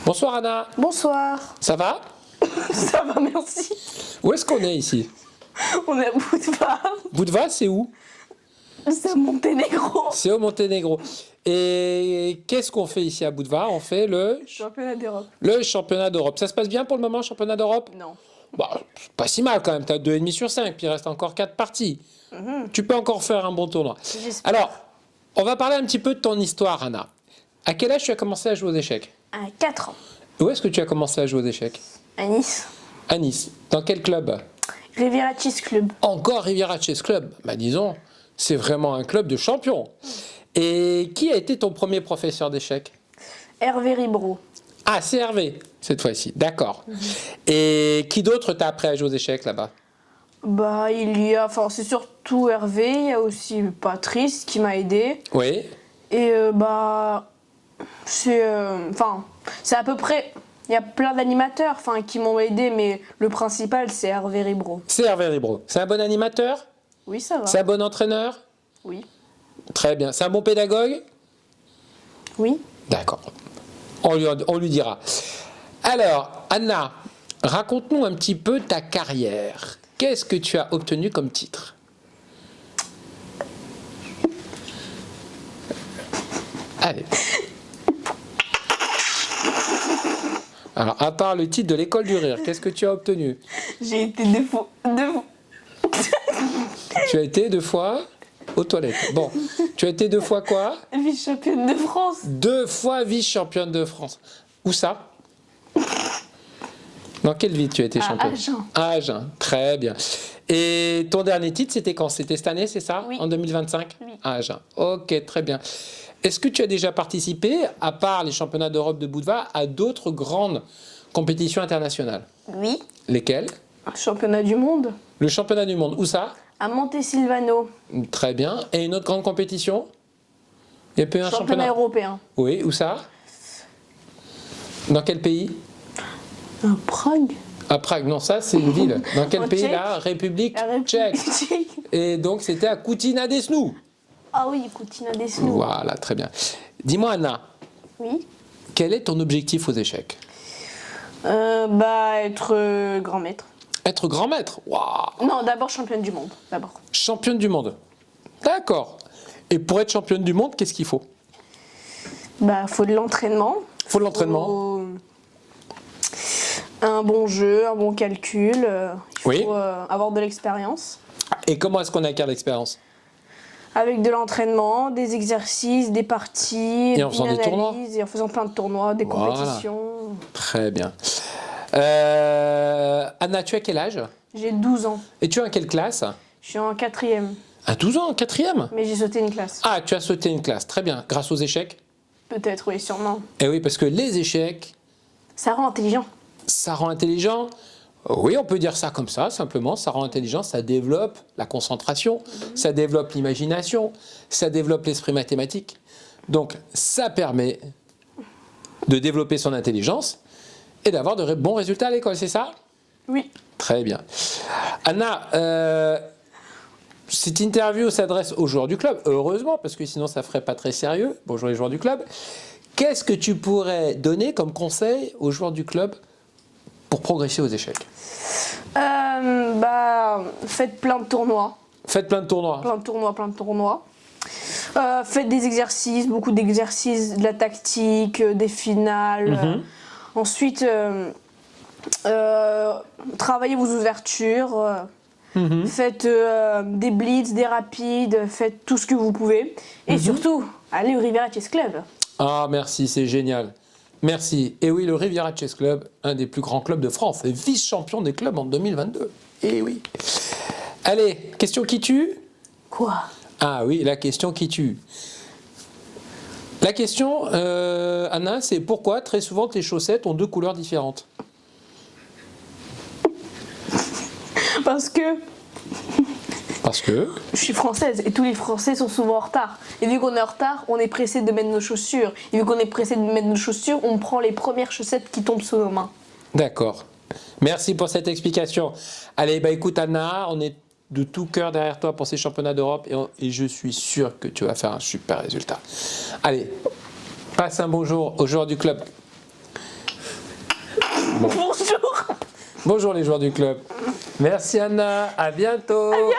Bonsoir Anna, Bonsoir. ça va? Ça va, merci. Où est-ce qu'on est ici? On est à Budva. Budva, c'est où? C'est à Monténégro. C'est au Monténégro. Et qu'est-ce qu'on fait ici à Budva? On fait Championnat d'Europe. le championnat d'Europe. Ça se passe bien pour le moment, championnat d'Europe? Non. Bah, c'est pas si mal quand même, tu as 2,5 sur 5, puis il reste encore 4 parties. Tu peux encore faire un bon tournoi. J'espère. Alors, on va parler un petit peu de ton histoire, Anna. À quel âge tu as commencé à jouer aux échecs? À 4 ans. Où est-ce que tu as commencé à jouer aux échecs? À Nice. À Nice. Dans quel club? Riviera Chess Club. Encore Riviera Chess Club. Bah disons, c'est vraiment un club de champions. Et qui a été ton premier professeur d'échecs? Hervé Ribro. Ah, c'est Hervé, cette fois-ci. D'accord. Et qui d'autre t'a appris à jouer aux échecs là-bas? Bah, c'est surtout Hervé. Il y a aussi Patrice qui m'a aidé. Oui. Et c'est à peu près. Il y a plein d'animateurs qui m'ont aidé, mais le principal, c'est Hervé Ribro. C'est Hervé Ribro. C'est un bon animateur? Oui, ça va. C'est un bon entraîneur? Oui. Très bien. C'est un bon pédagogue? Oui. D'accord. On lui dira. Alors, Anna, raconte-nous un petit peu ta carrière. Qu'est-ce que tu as obtenu comme titre? Allez. Alors, à part le titre de l'école du rire, qu'est-ce que tu as obtenu? J'ai été deux fois. Tu as été 2 fois aux toilettes. Bon, tu as été 2 fois quoi? Vice-championne de France. 2 fois vice-championne de France. Où ça? Dans quelle ville tu as été À championne? Agen. À Agen, très bien. Et ton dernier titre, c'était quand? C'était cette année, c'est ça? Oui. En 2025? Oui. À Agen. Ok, très bien. Est-ce que tu as déjà participé, à part les championnats d'Europe de Budva, à d'autres grandes compétitions internationales? Oui. Lesquelles? Championnat du monde. Le championnat du monde, où ça? À Montesilvano. Très bien. Et une autre grande compétition? Il y a pas eu un Championnat européen. Oui, où ça? Dans quel pays? À Prague. À Prague, non, ça c'est une ville. Dans quel En pays Tchèque. là? République La République tchèque. tchèque. Et donc c'était à Kutina Desnou. Ah oui, Coutina Desnou. Voilà, très bien. Dis-moi Anna, Oui. quel est ton objectif aux échecs? Être grand maître. Être grand maître. Waouh! Non, d'abord championne du monde. D'abord. Championne du monde. D'accord. Et pour être championne du monde, qu'est-ce qu'il faut? Faut de l'entraînement. Faut de l'entraînement. Faut un bon jeu, un bon calcul. Oui. Faut avoir de l'expérience. Et comment est-ce qu'on acquiert l'expérience? Avec de l'entraînement, des exercices, des parties, Et en faisant une des tournois. analyse, et en faisant plein de tournois, des Voilà. compétitions. Très bien. Anna, tu as quel âge? J'ai 12 ans. Et tu es en quelle classe? Je suis en 4e, À 12 ans, 4e? mais j'ai sauté une classe. Ah, tu as sauté une classe. Très bien. Grâce aux échecs? Peut-être, oui, sûrement. Eh oui, parce que les échecs, Ça rend intelligent. ça rend intelligent. Oui, on peut dire ça comme ça, simplement. Ça rend intelligent, ça développe la concentration, ça développe l'imagination, ça développe l'esprit mathématique. Donc, ça permet de développer son intelligence et d'avoir de bons résultats à l'école, c'est ça? Oui. Très bien. Anna, cette interview s'adresse aux joueurs du club, heureusement, parce que sinon ça ferait pas très sérieux. Bonjour les joueurs du club. Qu'est-ce que tu pourrais donner comme conseil aux joueurs du club pour progresser aux échecs? Faites plein de tournois. Faites plein de tournois. Plein de tournois. Faites des exercices, beaucoup d'exercices, de la tactique, des finales. Ensuite, travaillez vos ouvertures. Faites des blitz, des rapides, faites tout ce que vous pouvez. Et surtout, allez au Riviera Chess Club. Ah, merci, c'est génial. Merci. Et oui, le Riviera Chess Club, un des plus grands clubs de France, est vice-champion des clubs en 2022. Et oui. Allez, question qui tue? Quoi? Ah oui, la question qui tue. La question, Anna, c'est pourquoi très souvent tes chaussettes ont 2 couleurs différentes? Parce que Parce que... je suis française et tous les Français sont souvent en retard. Et vu qu'on est en retard, on est pressé de mettre nos chaussures. Et vu qu'on est pressé de mettre nos chaussures, on prend les premières chaussettes qui tombent sous nos mains. D'accord. Merci pour cette explication. Allez, bah écoute Anna, on est de tout cœur derrière toi pour ces championnats d'Europe et je suis sûr que tu vas faire un super résultat. Allez, passe un bonjour aux joueurs du club. Bonjour les joueurs du club. Merci Anna, à bientôt.